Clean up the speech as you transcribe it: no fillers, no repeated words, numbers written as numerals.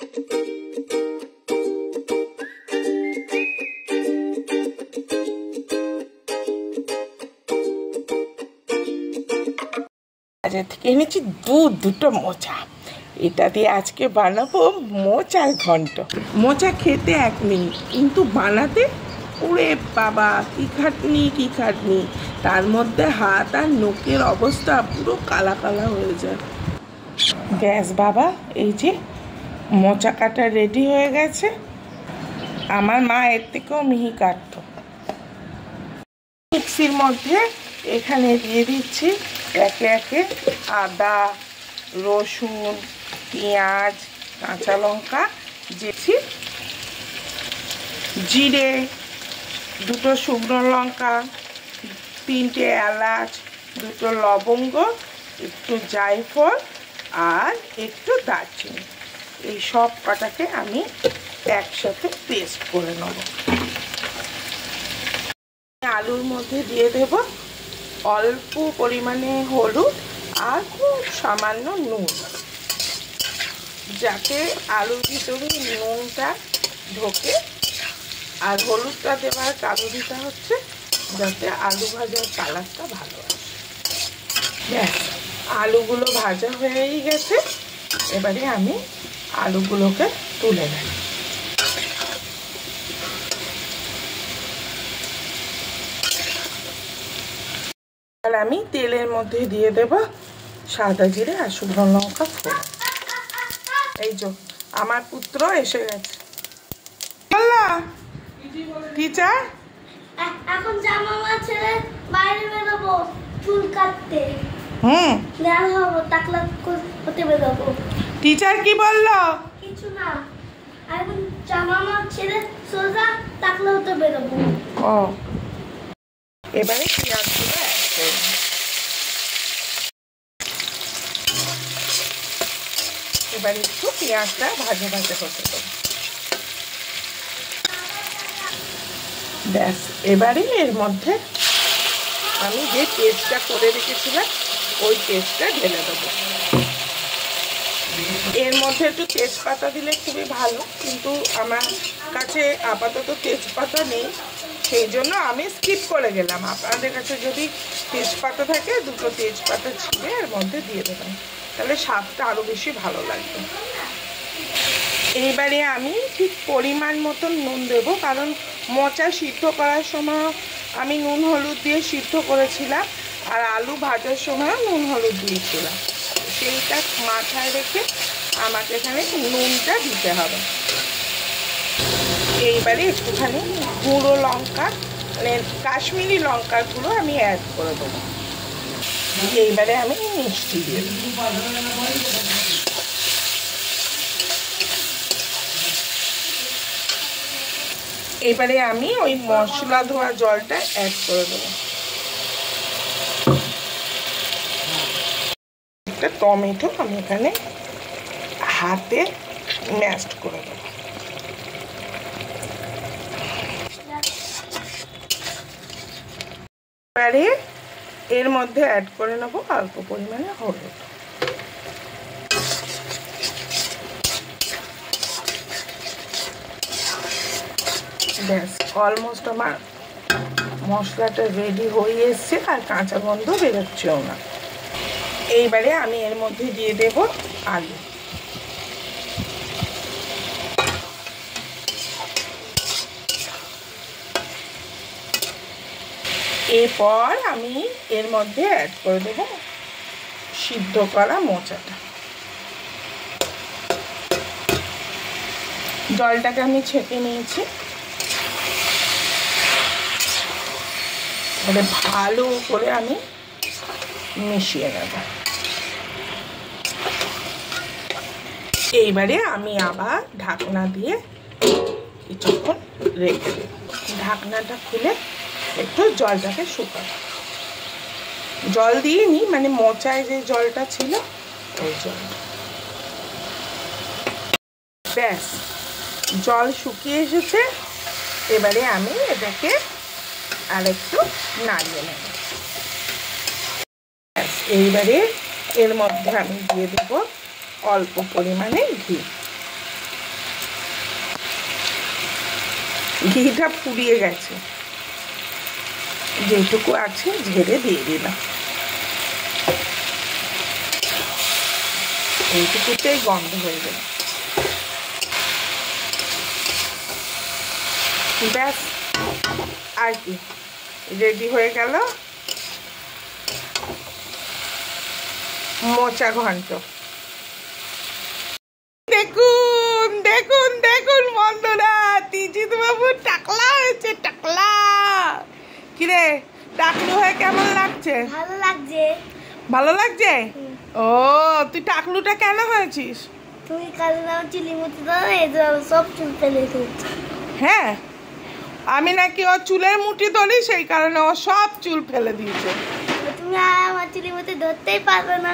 বাজার থেকে এনেছি দুটো মোচা। এটা দিয়ে আজকে বানাবো মোচার ঘন্ট। মোচা খেতে 1 মিনিট, কিন্তু বানাতে ওরে বাবা কি খাটনি। তার মধ্যে হাত আর নখের অবস্থা পুরো কালা কালা হয়ে যায়। ব্যাস বাবা, এই যে মোচা কাটা রেডি হয়ে গেছে। আমার মা এর থেকেও মিহি কাটতো। মিক্সির মধ্যে এখানে দিয়ে দিচ্ছি একে একে আদা, রসুন, পেঁয়াজ, কাঁচা লঙ্কা, জিরে, 2টো শুকনো লঙ্কা, 3টে এলাচ, 2টো লবঙ্গ, একটু জায়ফল আর একটু দারচিনি। এই সব কটাকে আমি একসাথে পেস্ট করে নেব। আলুর মধ্যে দিয়ে দেব অল্প পরিমাণে হলুদ আর খুব সামান্য নুন, যাতে আলুর ভিতরে নুনটা ঢোকে। আর হলুদটা দেওয়ার কারণটা হচ্ছে যাতে আলু ভাজার কালারটা ভালো আসে। ব্যাস, আলুগুলো ভাজা হয়েই গেছে। এবারে আমি আলুগুলোকে তুলে নেব। আর আমি তেলের মধ্যে দিয়ে দেব সাদা জিরে আর শুকনো লঙ্কা ফোড়ন। এই যে আমার পুত্র এসে গেছে। টিচার, এখন জামা ছেড়ে বাইরে বেরোবো চুল কাটতে। দেয়াল হবো, টাকলা হতে বেরোবো। টিচার কি বললো? কিছু না, এখন জামা ছেড়ে সোজা টাকলা হতে বেরোবো। ও, এবারে পেঁয়াজগুলো অ্যাড করব। এবারে একটু পেঁয়াজটা ভাজা ভাজা হতে দেবো। ব্যাস, এবারে এর মধ্যে আমি যে পেস্টটা করে রেখেছিলাম ওই পেস্টটা ঢেলে দেবো। এর মধ্যে একটু তেজপাতা দিলে খুবই ভালো, কিন্তু আমার কাছে আপাতত তেজপাতা নেই, সেই জন্য আমি স্কিপ করে গেলাম। আপনাদের কাছে যদি তেজপাতা থাকে 2টো তেজপাতা ছিঁড়ে এর মধ্যে দিয়ে দেবেন, তাহলে স্বাদটা আরও বেশি ভালো লাগবে। এইবারে আমি ঠিক পরিমাণ মতন নুন দেব, কারণ মোচা সিদ্ধ করার সময় আমি নুন হলুদ দিয়ে সিদ্ধ করেছিলাম, আর আলু ভাজার সময় নুন হলুদ দিয়েছিলাম। সেইটা মাথায় রেখে আমাকে এখানে নুনটা দিতে হবে। এইবারে একটুখানি গুঁড়ো লঙ্কা, মানে কাশ্মীরি লঙ্কার গুঁড়ো আমি অ্যাড করে দেবো। এইবারে আমি মিষ্টি দিয়ে দেবো। এবারে আমি ওই মশলা ধোয়া জলটা অ্যাড করে দেবো। একটা টমেটো আমি এখানে হাতে ম্যাশড করে দেবো। এবারে এর মধ্যে অ্যাড করে নেব অল্প পরিমাণে হলুদ। ব্যাস, অলমোস্ট আমার মশলাটা রেডি হয়ে এসছে, আর কাঁচা গন্ধ বেরোচ্ছেও না। এইবারে আমি এর মধ্যে দিয়ে দেব আলু। এরপর আমি এর মধ্যে অ্যাড করে দেব সিদ্ধ করা মোচাটা। জলটাকে আমি ছেঁকে নিয়েছি। এবারে ভালো করে আমি মিশিয়ে নেব। এইবারে আমি আবার ঢাকনা দিয়ে কিছুক্ষণ রেখে দেব। ঢাকনাটা খুলে একটু জলটাকে শুকাবো। জল দিইনি, মানে মোচায় যে জলটা ছিল ওই জল। ব্যাস, জল শুকিয়ে এসেছে। এবারে আমি এটাকে আরেকটু নাড়িয়ে নেব। এইবারে এর মধ্যে আমি দিয়ে দেব অল্প পরিমাণে ঘি। ঘিটা ফুরিয়ে গেছে, যেটুকু আছে ঝেড়ে দিয়ে দিলাম। এইটুকুতেই গন্ধ হয়ে গেল। ব্যাস, আর কি, রেডি হয়ে গেল মোচা ঘন্ট। দেখুন দেখুন দেখুন বন্ধুরা, তিজিত বাবু টাকলা হয়েছে, টাকলা। কিরে, টাকলু হয়ে কেমন লাগছে? ভালো লাগছে। ভালো লাগছে? ও, তুই টাকলুটা কেন হয়েছিস? তুমি কাল নাও চিলি মতো দাও, এই সব চুল ফেলে দিয়েছে। হ্যাঁ, আমি নাকি ওর চুলের মুঠি ধরি, সেই কারণে ও সব চুল ফেলে দিয়েছে। তুমি আমার চিলি মতো ধরতেই পারবে না।